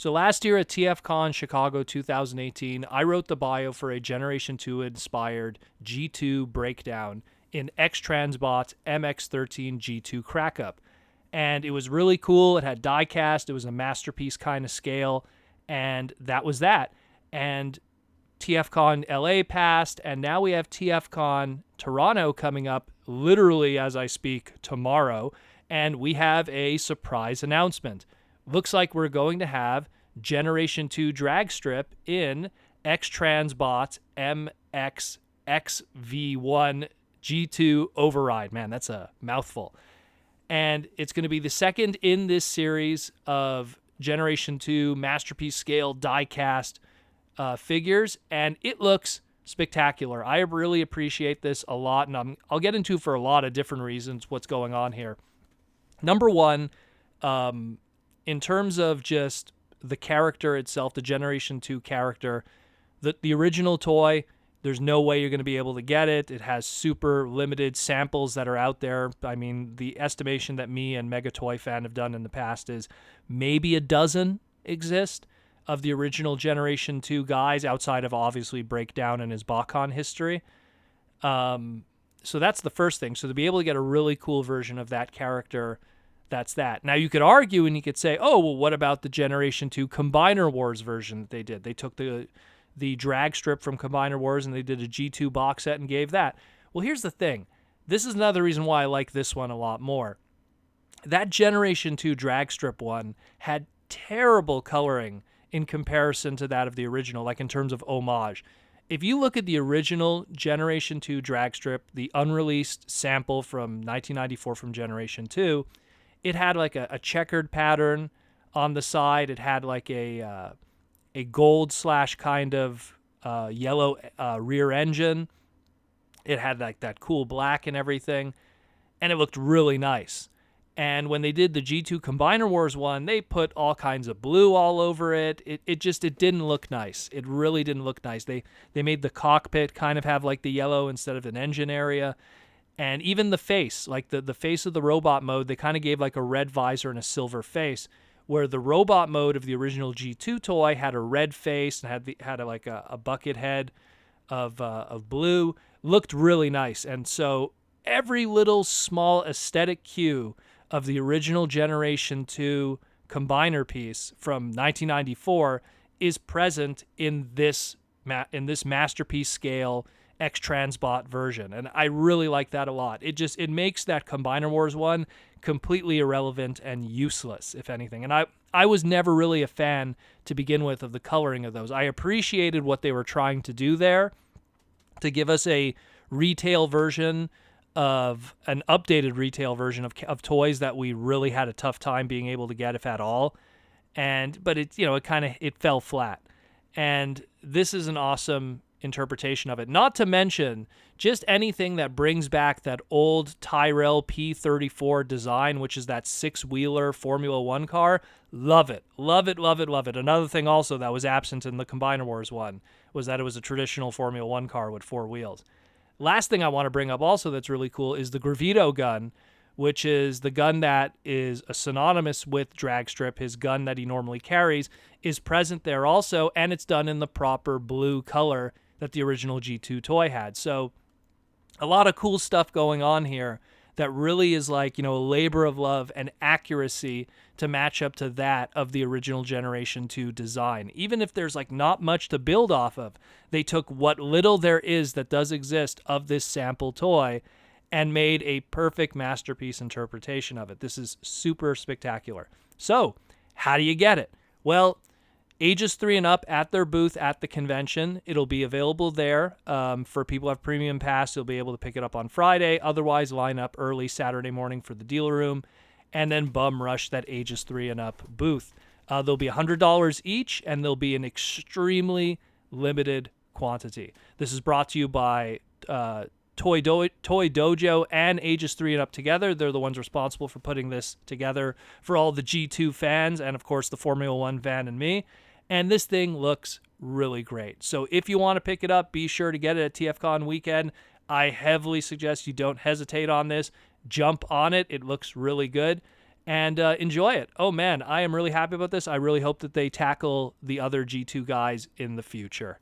So last year at TFcon Chicago 2018, I wrote the bio for a Generation 2 inspired G2 breakdown in X-Transbots MX-13 G2 Crackup. And it was really cool. It had die-cast. It was a masterpiece kind of scale. And that was that. And TFcon LA passed, and now we have TFcon Toronto coming up literally as I speak tomorrow. And we have a surprise announcement. Looks like we're going to have Generation 2 Dragstrip in X-Transbots MX-XVI G2 Override. Man, that's a mouthful. And it's going to be the second in this series of Generation 2 masterpiece scale die-cast figures, and it looks spectacular. I really appreciate this a lot, and I'll get into for a lot of different reasons what's going on here. Number one, in terms of just the character itself, the Generation 2 character, the original toy, there's no way you're going to be able to get it. It has super limited samples that are out there. I mean, the estimation that me and Mega Toy Fan have done in the past is maybe a dozen exist of the original Generation 2 guys, outside of obviously Breakdown and his Bakon history. So that's the first thing. So to be able to get a really cool version of that character, that's that. Now you could argue and you could say, oh, well, what about the Generation 2 Combiner Wars version that they did? They took the drag strip from Combiner Wars and they did a G2 box set and gave that. Well, here's the thing. This is another reason why I like this one a lot more. That Generation 2 drag strip one had terrible coloring in comparison to that of the original, like in terms of homage. If you look at the original Generation 2 drag strip, the unreleased sample from 1994 from Generation 2, it had like a checkered pattern on the side. It had like a gold / kind of yellow rear engine. It had like that cool black and everything, and it looked really nice. And when they did the G2 Combiner Wars one, they put all kinds of blue all over it. It didn't look nice. It really didn't look nice. They made the cockpit kind of have like the yellow instead of an engine area. And even the face, like the face of the robot mode, they kind of gave like a red visor and a silver face, where the robot mode of the original G2 toy had a red face and had a bucket head of blue. Looked really nice. And so every little small aesthetic cue of the original Generation 2 Combiner piece from 1994 is present in this masterpiece scale X-Transbot version, and I really like that a lot. It makes that Combiner Wars one completely irrelevant and useless, if anything. And I was never really a fan to begin with of the coloring of those. I appreciated what they were trying to do there to give us a retail version of an updated retail version of toys that we really had a tough time being able to get, if at all. But it fell flat. And this is an awesome interpretation of it. Not to mention just anything that brings back that old Tyrrell P34 design, which is that 6-wheeler Formula One car. Love it. Love it, love it, love it. Another thing also that was absent in the Combiner Wars one was that it was a traditional Formula One car with 4 wheels. Last thing I want to bring up also that's really cool is the Gravito gun, which is the gun that is synonymous with Dragstrip. His gun that he normally carries is present there also, and it's done in the proper blue color that the original G2 toy had. So a lot of cool stuff going on here that really is like, a labor of love and accuracy to match up to that of the original Generation 2 design. Even if there's like not much to build off of, they took what little there is that does exist of this sample toy and made a perfect masterpiece interpretation of it. This is super spectacular. So, how do you get it? Well, ages 3 and up at their booth at the convention. It'll be available there. For people who have premium pass, you'll be able to pick it up on Friday. Otherwise, line up early Saturday morning for the dealer room, and then bum rush that ages 3 and up booth. They'll be $100 each, and they'll be an extremely limited quantity. This is brought to you by Toy Dojo and Ages 3 and Up together. They're the ones responsible for putting this together for all the G2 fans and, of course, the Formula One fan and me. And this thing looks really great. So if you want to pick it up, be sure to get it at TFcon weekend. I heavily suggest you don't hesitate on this. Jump on it. It looks really good. and enjoy it. Oh man, I am really happy about this. I really hope that they tackle the other G2 guys in the future.